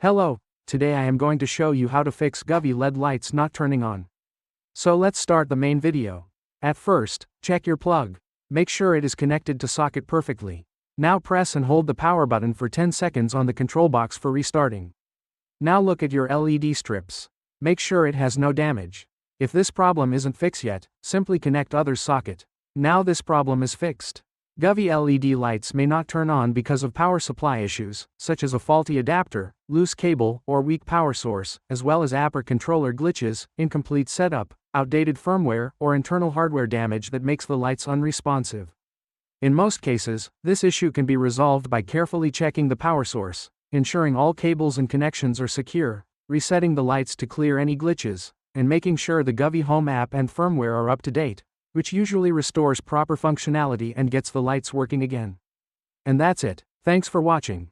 Hello, today I am going to show you how to fix Govee LED lights not turning on. So let's start the main video. At first, check your plug. Make sure it is connected to socket perfectly. Now press and hold the power button for 10 seconds on the control box for restarting. Now look at your LED strips. Make sure it has no damage. If this problem isn't fixed yet, simply connect other socket. Now this problem is fixed. Govee LED lights may not turn on because of power supply issues, such as a faulty adapter, loose cable, or weak power source, as well as app or controller glitches, incomplete setup, outdated firmware, or internal hardware damage that makes the lights unresponsive. In most cases, this issue can be resolved by carefully checking the power source, ensuring all cables and connections are secure, resetting the lights to clear any glitches, and making sure the Govee Home app and firmware are up to date, which usually restores proper functionality and gets the lights working again. And that's it. Thanks for watching.